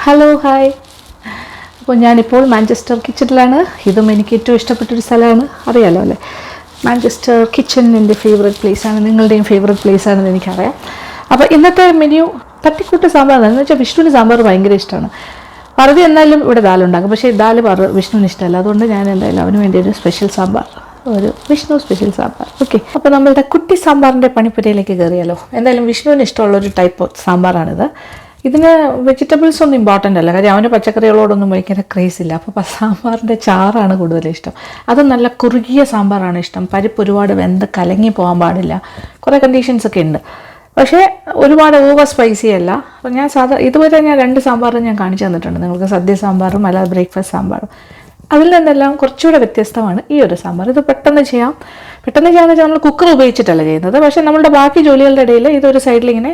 Hello hi. അപ്പോൾ ഞാനിപ്പോൾ Manchester കിച്ചണിലാണ്. ഇതും എനിക്ക് ഏറ്റവും ഇഷ്ടപ്പെട്ടൊരു സ്ഥലമാണ്, അറിയാലോ അല്ലേ. മാഞ്ചസ്റ്റർ കിച്ചൺ എൻ്റെ ഫേവറേറ്റ് പ്ലേസാണ്, നിങ്ങളുടെയും ഫേവറേറ്റ് പ്ലേസാണെന്ന് എനിക്കറിയാം. അപ്പോൾ ഇന്നത്തെ മെനു തട്ടിക്കൂട്ട് സാമ്പാറാണ്. എന്ന് വെച്ചാൽ വിഷ്ണുവിന് സാമ്പാർ ഭയങ്കര ഇഷ്ടമാണ്. പറവി എന്നാലും ഇവിടെ ദാലുണ്ടാക്കും, പക്ഷേ ദാൽ വിഷ്ണുവിന് ഇഷ്ടമല്ല. അതുകൊണ്ട് ഞാൻ എന്തായാലും അവന് വേണ്ടി ഒരു സ്പെഷ്യൽ സാമ്പാർ, ഒരു വിഷ്ണു സ്പെഷ്യൽ സാമ്പാർ. ഓക്കെ, അപ്പോൾ നമ്മളുടെ കുട്ടി സാമ്പാറിൻ്റെ പണിപ്പുരയിലേക്ക് കയറിയാലോ. എന്തായാലും വിഷ്ണുവിന് ഇഷ്ടമുള്ളൊരു ടൈപ്പ് സാമ്പാറാണിത്. ഇതിന് വെജിറ്റബിൾസ് ഒന്നും ഇമ്പോർട്ടൻ്റ് അല്ല, കാര്യം അവന് പച്ചക്കറികളോടൊന്നും ഭയങ്കര ക്രേസ് ഇല്ല. അപ്പോൾ സാമ്പാറിൻ്റെ ചാറാണ് കൂടുതൽ ഇഷ്ടം. അത് നല്ല കുറുകിയ സാമ്പാറാണ് ഇഷ്ടം. പരിപ്പ് ഒരുപാട് വെന്ത് കലങ്ങി പോകാൻ പാടില്ല. കുറേ കണ്ടീഷൻസ് ഒക്കെ ഉണ്ട്, പക്ഷേ ഒരുപാട് ഓവർ സ്പൈസി അല്ല. അപ്പോൾ ഞാൻ ഇതുവരെ ഞാൻ 2 സാമ്പാറും ഞാൻ കാണിച്ചു തന്നിട്ടുണ്ട് നിങ്ങൾക്ക്. സദ്യ സാമ്പാറും അല്ലാതെ ബ്രേക്ക്ഫാസ്റ്റ് സാമ്പാറും. അതിൽ നിന്നെല്ലാം കുറച്ചുകൂടെ വ്യത്യസ്തമാണ് ഈ ഒരു സാമ്പാർ. ഇത് പെട്ടെന്ന് ചെയ്യാമെന്ന് വെച്ചാൽ നമ്മൾ കുക്കർ ഉപയോഗിച്ചിട്ടല്ല ചെയ്യുന്നത്. പക്ഷേ നമ്മളുടെ ബാക്കി ജോലികളുടെ ഇടയിൽ ഇതൊരു സൈഡിൽ ഇങ്ങനെ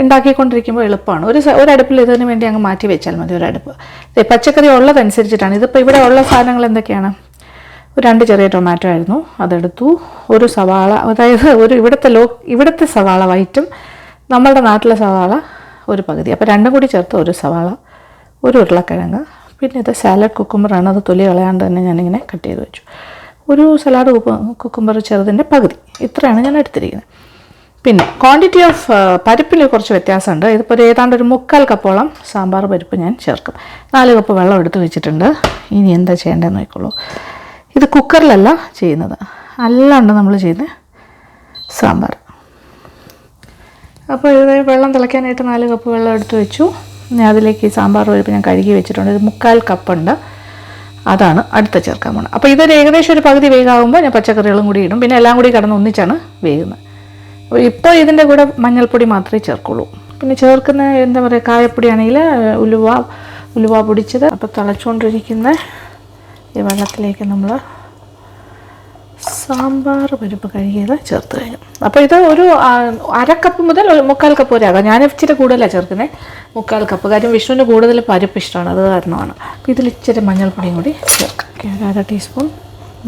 ഉണ്ടാക്കിക്കൊണ്ടിരിക്കുമ്പോൾ എളുപ്പമാണ്. ഒരു അടുപ്പിൽ ഇതിന് വേണ്ടി അങ്ങ് മാറ്റി വെച്ചാൽ മതി. ഒരു അടുപ്പ് പച്ചക്കറി ഉള്ളതനുസരിച്ചിട്ടാണ്. ഇതിപ്പോൾ ഇവിടെ ഉള്ള സാധനങ്ങൾ എന്തൊക്കെയാണ്? 2 ചെറിയ ടൊമാറ്റോ ആയിരുന്നു, അതെടുത്തു. ഒരു സവാള, അതായത് ഇവിടുത്തെ സവാള വൈറ്റും നമ്മളുടെ നാട്ടിലെ സവാള ഒരു പകുതി, അപ്പോൾ 2 കൂടി ചേർത്ത് ഒരു സവാള, ഒരു ഉരുളക്കിഴങ്ങ്. പിന്നെ ഇത് സാലഡ് കുക്കുംബറാണ്, അത് തൊലി കളയാണ്ട് തന്നെ ഞാനിങ്ങനെ കട്ട് ചെയ്ത് വെച്ചു. ഒരു സലാഡ് കുക്കുംബർ ചെറുതിൻ്റെ പകുതി, ഇത്രയാണ് ഞാൻ എടുത്തിരിക്കുന്നത്. പിന്നെ ക്വാണ്ടിറ്റി ഓഫ് പരിപ്പിൽ കുറച്ച് വ്യത്യാസമുണ്ട്. ഇതിപ്പോൾ ഏതാണ്ട് ഒരു 3/4 കപ്പോളം സാമ്പാർ പരിപ്പ് ഞാൻ ചേർക്കും. 4 കപ്പ് വെള്ളം എടുത്ത് വെച്ചിട്ടുണ്ട്. ഇനി എന്താ ചെയ്യേണ്ടതെന്ന് നോക്കിക്കോളൂ. ഇത് കുക്കറിലല്ല ചെയ്യുന്നത്, അല്ലാണ്ട് നമ്മൾ ചെയ്യുന്ന സാമ്പാർ. അപ്പോൾ ഇത് വെള്ളം തിളയ്ക്കാനായിട്ട് 4 കപ്പ് വെള്ളം എടുത്ത് വെച്ചു. ഞാൻ അതിലേക്ക് സാമ്പാർ പരിപ്പ് ഞാൻ കഴുകി വെച്ചിട്ടുണ്ട്. ഇത് 3/4 കപ്പുണ്ട്, അതാണ് അടുത്ത ചേർക്കാൻ പോകുന്നത്. അപ്പോൾ ഇതൊരു ഏകദേശം ഒരു പകുതി വേഗമാകുമ്പോൾ ഞാൻ പച്ചക്കറികളും കൂടി ഇടും. പിന്നെ എല്ലാം കൂടി കിടന്ന് ഒന്നിച്ചാണ് വേകുന്നത്. അപ്പോൾ ഇപ്പോൾ ഇതിൻ്റെ കൂടെ മഞ്ഞൾപ്പൊടി മാത്രമേ ചേർക്കുള്ളൂ. പിന്നെ ചേർക്കുന്ന എന്താ പറയുക, കായപ്പൊടി ആണെങ്കിൽ ഉലുവ പൊടിച്ചത്. അപ്പോൾ തിളച്ചുകൊണ്ടിരിക്കുന്ന ഈ വെള്ളത്തിലേക്ക് നമ്മൾ സാമ്പാർ പരിപ്പ് കഴുകിയത് ചേർത്ത് കഴിഞ്ഞു. അപ്പോൾ ഇത് ഒരു 1/2 കപ്പ് മുതൽ 3/4 കപ്പ് വരെ ആകാം. ഞാൻ ഇച്ചിരി കൂടുതലാണ് ചേർക്കുന്നത്, 3/4 കപ്പ്. കാര്യം വിഷ്ണുവിന് കൂടുതൽ പരിപ്പ് ഇഷ്ടമാണ്, അത് കാരണമാണ്. അപ്പോൾ ഇതിൽ ഇച്ചിരി മഞ്ഞൾപ്പൊടിയും കൂടി ചേർക്കാം. 1/2 ടീസ്പൂൺ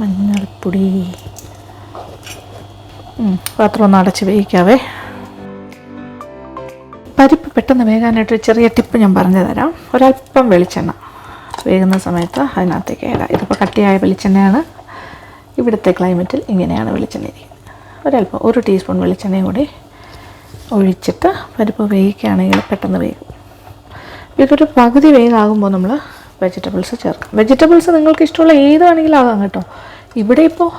മഞ്ഞൾപ്പൊടി. പാത്രം ഒന്ന് അടച്ച് വേവിക്കാവേ. പരിപ്പ് പെട്ടെന്ന് വേകാനായിട്ട് ചെറിയ ടിപ്പ് ഞാൻ പറഞ്ഞു തരാം. ഒരല്പം വെളിച്ചെണ്ണ വേകുന്ന സമയത്ത് അതിനകത്തേക്ക് ഇടാം. ഇതിപ്പോൾ കട്ടിയായ വെളിച്ചെണ്ണയാണ്. ഇവിടുത്തെ ക്ലൈമറ്റിൽ ഇങ്ങനെയാണ് വെളിച്ചെണ്ണ ഇരിക്കുന്നത്. ഒരല്പം 1 ടീസ്പൂൺ വെളിച്ചെണ്ണയും കൂടി ഒഴിച്ചിട്ട് പരിപ്പ് വേവിക്കുകയാണെങ്കിൽ പെട്ടെന്ന് വേകും. ഇതൊരു പകുതി വേഗമാകുമ്പോൾ നമ്മൾ വെജിറ്റബിൾസ് ചേർക്കാം. വെജിറ്റബിൾസ് നിങ്ങൾക്ക് ഇഷ്ടമുള്ള ഏതാണെങ്കിലും ആകാം കേട്ടോ. ഇവിടെ ഇപ്പോൾ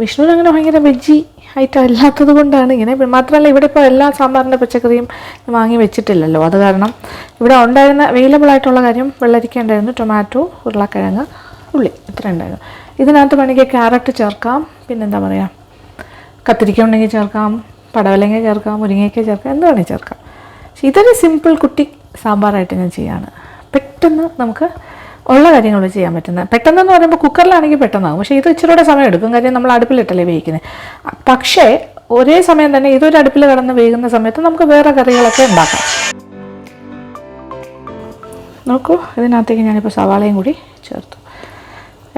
വിഷ്ണുവിന് അങ്ങനെ ഭയങ്കര വെജി ഐറ്റം അല്ലാത്തത് കൊണ്ടാണ് ഇങ്ങനെ. മാത്രമല്ല ഇവിടെ ഇപ്പോൾ എല്ലാ സാമ്പാറിൻ്റെ പച്ചക്കറിയും വാങ്ങി വെച്ചിട്ടില്ലല്ലോ, അത് കാരണം ഇവിടെ ഉണ്ടായിരുന്ന അവൈലബിൾ ആയിട്ടുള്ള കാര്യം വെള്ളരിക്ക ഉണ്ടായിരുന്നു, ടൊമാറ്റോ, ഉരുളക്കിഴങ്ങ്, ഉള്ളി, ഇത്ര ഉണ്ടായിരുന്നു. ഇതിനകത്ത് വേണമെങ്കിൽ ക്യാരറ്റ് ചേർക്കാം, പിന്നെന്താ പറയുക, കത്തിരിക്ക ഉണ്ടെങ്കിൽ ചേർക്കാം, പടവലങ്ങ ചേർക്കാം, മുരിങ്ങയ്ക്ക ചേർക്കാം, എന്ത് വേണമെങ്കിൽ ചേർക്കാം. പക്ഷേ ഇതൊരു സിമ്പിൾ കുട്ടി സാമ്പാറായിട്ട് ഞാൻ ചെയ്യാണ്. പെട്ടെന്ന് നമുക്ക് ഉള്ള കാര്യങ്ങൾ ചെയ്യാൻ പറ്റുന്നത്. പെട്ടെന്നെന്ന് പറയുമ്പോൾ കുക്കറിലാണെങ്കിൽ പെട്ടെന്നാകും, പക്ഷേ ഇത് ഇച്ചിരിയുടെ സമയം എടുക്കും. കാര്യം നമ്മൾ അടുപ്പിലിട്ടല്ലേ വേവിക്കുന്നത്. പക്ഷേ ഒരേ സമയം തന്നെ ഇതൊരു അടുപ്പിൽ കിടന്ന് വേകുന്ന സമയത്ത് നമുക്ക് വേറെ കറികളൊക്കെ ഉണ്ടാക്കാം. നോക്കൂ, ഇതിനകത്തേക്ക് ഞാനിപ്പോൾ സവാളയും കൂടി ചേർത്തു.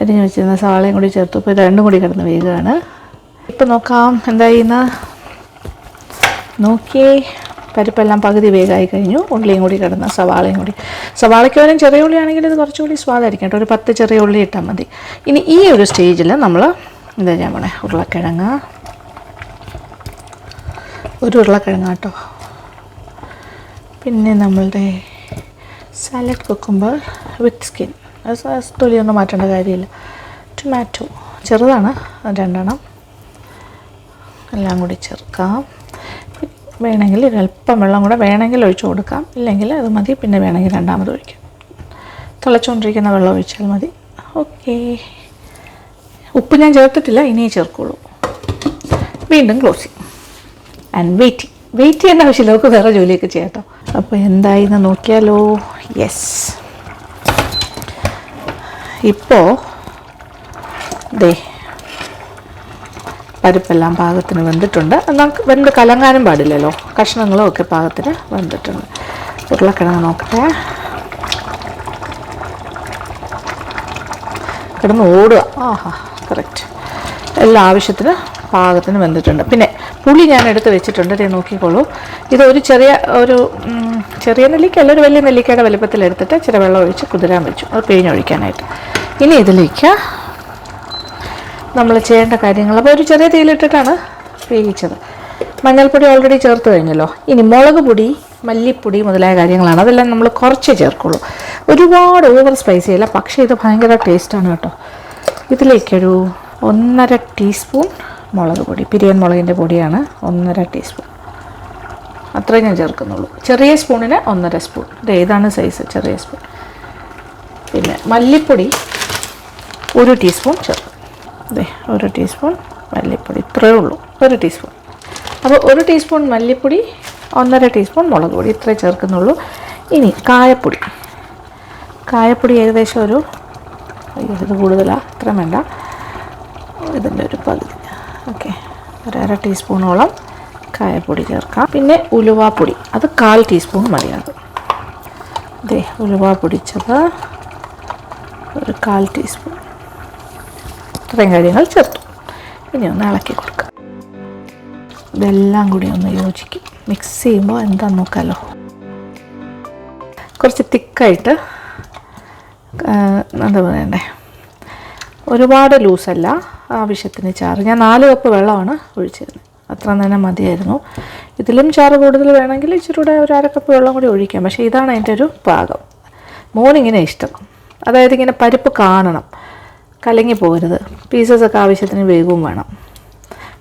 അരിഞ്ഞ് വെച്ചിരുന്ന സവാളയും കൂടി ചേർത്തു. ഇപ്പോൾ ഇത് 2 കൂടി കിടന്ന് വേകുകയാണ്. ഇപ്പം നോക്കാം എന്തായിന്ന് നോക്കിയേ. പരിപ്പെല്ലാം പകുതി വേഗമായി കഴിഞ്ഞു. ഉള്ളിയും കൂടി കിടന്ന സവാളയും കൂടി. സവാളയ്ക്ക് വരും ചെറിയ ഉള്ളിയാണെങ്കിൽ ഇത് കുറച്ചുകൂടി സ്വാദായിരിക്കും കേട്ടോ. ഒരു 10 ചെറിയ ഉള്ളി ഇട്ടാൽ മതി. ഇനി ഈ ഒരു സ്റ്റേജിൽ നമ്മൾ എന്താ ചെയ്യാൻ പോണേ, ഉരുളക്കിഴങ്ങ്, ഒരു ഉരുളക്കിഴങ്ങ് കേട്ടോ. പിന്നെ നമ്മളുടെ സാലഡ് കുക്കുംബർ വിത്ത് സ്കിൻ, തൊലിയൊന്നും മാറ്റേണ്ട കാര്യമില്ല. ടൊമാറ്റോ ചെറുതാണ്, 2 എണ്ണം, എല്ലാം കൂടി ചേർക്കാം. വേണമെങ്കിൽ ഒരല്പം വെള്ളം കൂടെ വേണമെങ്കിൽ ഒഴിച്ചു കൊടുക്കാം, ഇല്ലെങ്കിൽ അത് മതി. പിന്നെ വേണമെങ്കിൽ രണ്ടാമത് ഒഴിക്കാം. തിളച്ചുകൊണ്ടിരിക്കുന്ന വെള്ളം ഒഴിച്ചാൽ മതി. ഓക്കെ, ഉപ്പ് ഞാൻ ചേർത്തിട്ടില്ല, ഇനിയേ ചേർക്കുള്ളൂ. വീണ്ടും ക്ലോസിങ് ആൻഡ് വെയിറ്റ് ചെയ്യേണ്ട ആവശ്യമില്ല, നമുക്ക് വേറെ ജോലിയൊക്കെ ചെയ്യാം കേട്ടോ. അപ്പോൾ എന്തായിന്ന് നോക്കിയാലോ. യെസ്, ഇപ്പോൾ ദേ പരിപ്പെല്ലാം പാകത്തിന് വെന്തിട്ടുണ്ട്. എന്നാൽ വെന്ത് കലങ്ങാനും പാടില്ലല്ലോ, കഷ്ണങ്ങളും ഒക്കെ പാകത്തിന് വെന്തിട്ടുണ്ട്. ഉരുളക്കിഴങ്ങ് നോക്കട്ടെ, കിടന്ന് ഓടുക. ആഹാ, കറക്റ്റ്. എല്ലാ ആവശ്യത്തിന് പാകത്തിന് വെന്തിട്ടുണ്ട്. പിന്നെ പുളി ഞാൻ എടുത്ത് വെച്ചിട്ടുണ്ട്, ഇത് നോക്കിക്കോളൂ. ഇത് ഒരു ചെറിയ നെല്ലിക്കല്ല, ഒരു വലിയ നെല്ലിക്കയുടെ വലുപ്പത്തിലെടുത്തിട്ട് ഇച്ചിരി വെള്ളം ഒഴിച്ച് കുതിരാൻ വെച്ചു, അത് പിഴിഞ്ഞൊഴിക്കാനായിട്ട്. ഇനി ഇതിലേക്ക് നമ്മൾ ചെയ്യേണ്ട കാര്യങ്ങൾ, അപ്പോൾ ഒരു ചെറിയ തീയിലിട്ടിട്ടാണ് വേവിച്ചത്. മഞ്ഞൾപ്പൊടി ഓൾറെഡി ചേർത്ത് കഴിഞ്ഞല്ലോ. ഇനി മുളക് പൊടി, മല്ലിപ്പൊടി മുതലായ കാര്യങ്ങളാണ്, അതെല്ലാം നമ്മൾ കുറച്ച് ചേർക്കുള്ളൂ. ഒരുപാട് ഓവർ സ്പൈസി അല്ല, പക്ഷേ ഇത് ഭയങ്കര ടേസ്റ്റാണ് കേട്ടോ. ഇതിലേക്കൊരു 1.5 ടീസ്പൂൺ മുളക് പൊടി, പിരിയൻ മുളകിൻ്റെ പൊടിയാണ്, 1.5 ടീസ്പൂൺ, അത്രയും ഞാൻ ചേർക്കുന്നുള്ളൂ. ചെറിയ സ്പൂണിന് 1.5 സ്പൂൺ, ഇതാണ് സൈസ്, ചെറിയ സ്പൂൺ. പിന്നെ മല്ലിപ്പൊടി 1 ടീസ്പൂൺ ചേർക്കും. 1 ടീസ്പൂൺ മല്ലിപ്പൊടി, ഇത്രയേ ഉള്ളൂ, 1 ടീസ്പൂൺ. അപ്പോൾ 1 ടീസ്പൂൺ മല്ലിപ്പൊടി, 1.5 ടീസ്പൂൺ മുളക് പൊടി, ഇത്രേ ചേർക്കുന്നുള്ളൂ. ഇനി കായപ്പൊടി ഏകദേശം ഇത് കൂടുതലാണ്, ഇത്രയും വേണ്ട, ഇതിൻ്റെ ഒരു പകുതി. ഓക്കെ, 1/2 ടീസ്പൂണോളം കായപ്പൊടി ചേർക്കാം. പിന്നെ ഉലുവാപ്പൊടി, അത് 1/4 ടീസ്പൂൺ മതിയാകും. ഉലുവ പൊടിച്ചത് ഒരു 1/4 ടീസ്പൂൺ. ഇത്രയും കാര്യങ്ങൾ ചേർത്തു. ഇനി ഒന്ന് ഇളക്കി കൊടുക്കുക. ഇതെല്ലാം കൂടി ഒന്ന് യോജിക്കും. മിക്സ് ചെയ്യുമ്പോൾ എന്താണെന്ന് നോക്കാമല്ലോ. കുറച്ച് തിക്കായിട്ട്, എന്താ പറയണ്ടേ, ഒരുപാട് ലൂസല്ല, ആവശ്യത്തിന് ചാറ്. ഞാൻ 4 കപ്പ് വെള്ളമാണ് ഒഴിച്ചിരുന്നത്, അത്ര തന്നെ മതിയായിരുന്നു. ഇതിലും ചാറ് കൂടുതൽ വേണമെങ്കിൽ ഇച്ചിരി കൂടെ ഒരു 1/2 കപ്പ് വെള്ളം കൂടി ഒഴിക്കാം. പക്ഷേ ഇതാണ് അതിൻ്റെ ഒരു പാകം. മോനിങ്ങനെ ഇഷ്ടം, അതായത് ഇങ്ങനെ പരിപ്പ് കാണണം, കലങ്ങി പോകരുത്, പീസസൊക്കെ ആവശ്യത്തിന് വേഗവും വേണം,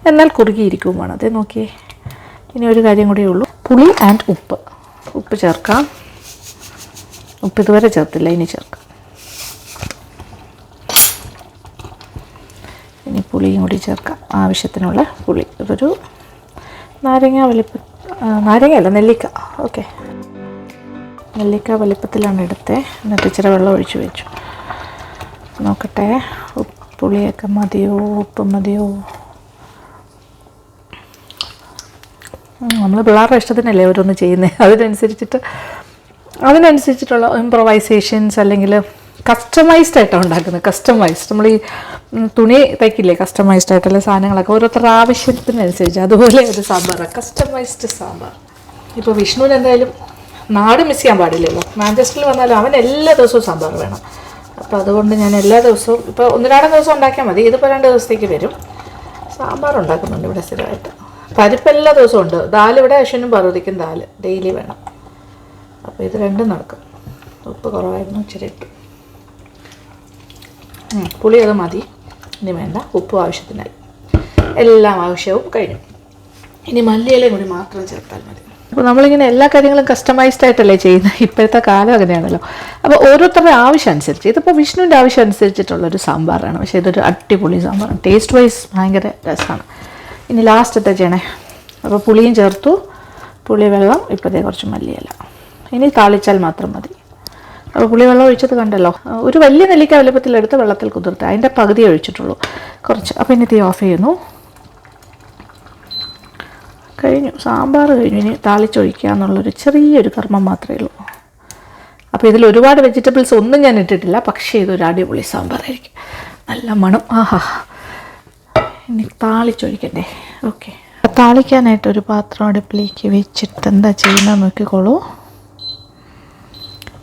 എന്നാൽ കുറുകിയിരിക്കുകയും വേണം. അതേ നോക്കിയേ. ഇനി ഒരു കാര്യം കൂടിയേ ഉള്ളൂ, പുളി ആൻഡ് ഉപ്പ് ചേർക്കാം. ഉപ്പ് ഇതുവരെ ചേർത്തില്ല, ഇനി ചേർക്കാം. ഇനി പുളിയും കൂടി ചേർക്കാം, ആവശ്യത്തിനുള്ള പുളി. ഇതൊരു നാരങ്ങയല്ല, നെല്ലിക്ക. ഓക്കെ, നെല്ലിക്ക വലിപ്പത്തിലാണ് എടുത്തത്. എന്നിട്ട് ഇച്ചിരി വെള്ളം ഒഴിച്ച് വെച്ചു. നോക്കട്ടെ, പുളിയൊക്കെ മതിയോ, ഉപ്പ് മതിയോ. നമ്മൾ പിള്ളേരുടെ ഇഷ്ടത്തിനല്ലേ ഓരോന്ന് ചെയ്യുന്നത്, അതിനനുസരിച്ചിട്ടുള്ള ഇംപ്രൊവൈസേഷൻസ്, അല്ലെങ്കിൽ കസ്റ്റമൈസ്ഡ് ആയിട്ടാണ് ഉണ്ടാക്കുന്നത്. കസ്റ്റമൈസ്ഡ്, നമ്മൾ ഈ തുണി തയ്ക്കില്ലേ, കസ്റ്റമൈസ്ഡ് ആയിട്ടുള്ള സാധനങ്ങളൊക്കെ ഓരോരുത്തരുടെ ആവശ്യത്തിനനുസരിച്ച്, അതുപോലെ ഒരു സാമ്പാർ, കസ്റ്റമൈസ്ഡ് സാമ്പാർ. ഇപ്പോൾ വിഷ്ണുവിന് എന്തായാലും നാട് മിസ് ചെയ്യാൻ പാടില്ലല്ലോ. മാഞ്ചസ്റ്ററിൽ വന്നാലും അവൻ എല്ലാ ദിവസവും സാമ്പാർ വേണം. അപ്പോൾ അതുകൊണ്ട് ഞാൻ എല്ലാ ദിവസവും, ഇപ്പോൾ 1-2 ദിവസം ഉണ്ടാക്കിയാൽ മതി, ഇതിപ്പോൾ 2 ദിവസത്തേക്ക് വരും. സാമ്പാർ ഉണ്ടാക്കുന്നുണ്ട് ഇവിടെ സ്ഥിരമായിട്ട്. പരിപ്പ് എല്ലാ ദിവസവും ഉണ്ട്. ദാൽ ഇവിടെ അശ്വിനും പാർവതിക്കും ദാൽ ഡെയിലി വേണം. അപ്പോൾ ഇത് രണ്ടും നടക്കും. ഉപ്പ് കുറവായിരുന്നു, ഇച്ചിരി ഇട്ടു. പുളി അത് മതി, ഇനി വേണ്ട. ഉപ്പും ആവശ്യത്തിനായി, എല്ലാം ആവശ്യവും കഴിഞ്ഞു. ഇനി മല്ലിയിലയും കൂടി മാത്രം ചേർത്താൽ മതി. അപ്പോൾ നമ്മളിങ്ങനെ എല്ലാ കാര്യങ്ങളും കസ്റ്റമൈസ്ഡ് ആയിട്ടല്ലേ ചെയ്യുന്നത്, ഇപ്പോഴത്തെ കാലം അങ്ങനെയാണല്ലോ. അപ്പോൾ ഓരോരുത്തരുടെ ആവശ്യം അനുസരിച്ച്, ഇതിപ്പോൾ വിഷ്ണുവിൻ്റെ ആവശ്യം അനുസരിച്ചിട്ടുള്ളൊരു സാമ്പാറാണ്. പക്ഷേ ഇതൊരു അടിപൊളി സാമ്പാറാണ്, ടേസ്റ്റ് വൈസ് ഭയങ്കര രസമാണ്. ഇനി ലാസ്റ്റത്തെ ചെയ്യണേ. അപ്പോൾ പുളിയും ചേർത്തു, പുളി വെള്ളം, ഇപ്പോഴത്തെ കുറച്ച് മല്ലിയില. ഇനി താളിച്ചാൽ മാത്രം മതി. അപ്പോൾ പുളി വെള്ളം ഒഴിച്ചത് കണ്ടല്ലോ, ഒരു വലിയ നെല്ലിക്ക വലുപ്പത്തിലെടുത്ത് വെള്ളത്തിൽ കുതിർത്ത് അതിൻ്റെ പകുതി ഒഴിച്ചിട്ടുള്ളൂ കുറച്ച്. അപ്പോൾ ഇനി തീ ഓഫ് ചെയ്യുന്നു. കഴിഞ്ഞു, സാമ്പാർ കഴിഞ്ഞു. ഇനി താളിച്ചൊഴിക്കുക എന്നുള്ളൊരു ചെറിയൊരു കർമ്മം മാത്രമേ ഉള്ളൂ. അപ്പോൾ ഇതിൽ ഒരുപാട് വെജിറ്റബിൾസ് ഒന്നും ഞാൻ ഇട്ടിട്ടില്ല, പക്ഷേ ഇതൊരു അടിപൊളി സാമ്പാറായിരിക്കും, നല്ല മണം. ആഹാ, ഇനി താളിച്ചൊഴിക്കണ്ടേ. ഓക്കെ, താളിക്കാനായിട്ടൊരു പാത്രം അടുപ്പിലേക്ക് വെച്ചിട്ട് എന്താ ചെയ്യുന്നത് നോക്കിക്കോളൂ.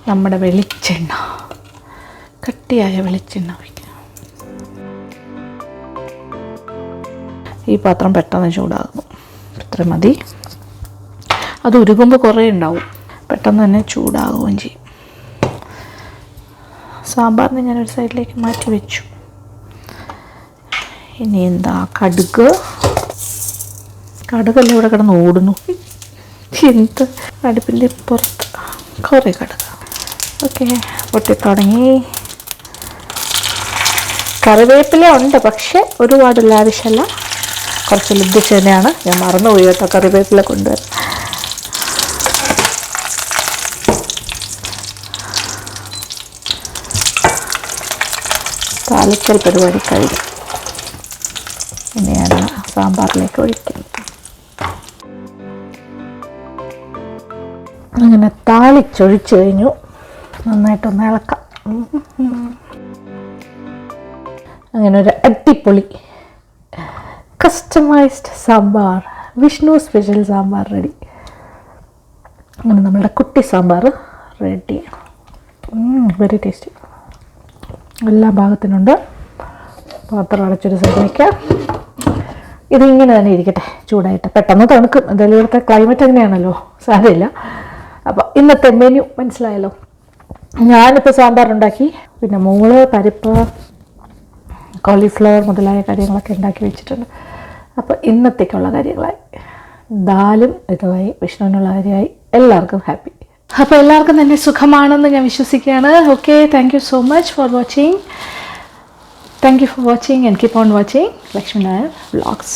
നമ്മുടെ വെളിച്ചെണ്ണ, കട്ടിയായ വെളിച്ചെണ്ണ ഒഴിക്കുക. ഈ പാത്രം പെട്ടെന്ന് ചൂടാകും, ഇത്ര മതി. അത് ഉരുകുമ്പോൾ കുറേ ഉണ്ടാവും, പെട്ടെന്ന് തന്നെ ചൂടാകുകയും ചെയ്യും. സാമ്പാറിന് ഞാനൊരു സൈഡിലേക്ക് മാറ്റി വെച്ചു. ഇനി എന്താ, കടുകല്ലേ ഇവിടെ കിടന്ന് ഓടുന്നു. എന്ത്, അടുപ്പിൻ്റെ പുറത്ത് കുറേ കടുക്. ഓക്കെ, പൊട്ടിത്തുടങ്ങി. കറിവേപ്പില ഉണ്ട്, പക്ഷേ ഒരുപാടുള്ള ആവശ്യമല്ല, കുറച്ച് ലഭിച്ച് തന്നെയാണ്. ഞാൻ മറന്നുപോയി കേട്ടോ കറിവേപ്പില കൊണ്ടുവരാൻ. താളിക്കൽ പരിപാടി കഴിഞ്ഞു. ഇനിയാണ് സാമ്പാറിലേക്ക് ഒഴിക്കുന്നത്. അങ്ങനെ താളിച്ചൊഴിച്ച് കഴിഞ്ഞു. നന്നായിട്ടൊന്ന് ഇളക്കാം. അങ്ങനെ ഒരു അടിപൊളി customised sambar, Vishnu special sambar ready. അങ്ങനെ നമ്മളുടെ കുട്ടി സാമ്പാർ റെഡി. Very tasty. എല്ലാ ഭാഗത്തിനുണ്ട്. പാത്രം അടച്ചൊരു സൈഡ് വയ്ക്കാം. ഇതിങ്ങനെ തന്നെ ഇരിക്കട്ടെ, ചൂടായിട്ട്. പെട്ടെന്ന് തണുക്കും. എന്തായാലും ഇവിടുത്തെ ക്ലൈമറ്റ് അങ്ങനെയാണല്ലോ, സാരമില്ല. അപ്പോൾ ഇന്നത്തെ മെനു മനസ്സിലായല്ലോ. ഞാനിപ്പോൾ സാമ്പാർ ഉണ്ടാക്കി, പിന്നെ മോള് പരിപ്പ്, കോളിഫ്ലവർ മുതലായ കാര്യങ്ങളൊക്കെ ഉണ്ടാക്കി വെച്ചിട്ടുണ്ട്. അപ്പോൾ ഇന്നത്തേക്കുള്ള കാര്യങ്ങളായി. ദാലും ഇതുമായി, വിഷ്ണുവിനുള്ള കാര്യമായി. എല്ലാവർക്കും ഹാപ്പി. അപ്പോൾ എല്ലാവർക്കും തന്നെ സുഖമാണെന്ന് ഞാൻ വിശ്വസിക്കുകയാണ്. Okay, thank you so much for watching. Thank you for watching and keep on watching Lekshmi Nair Vlogs.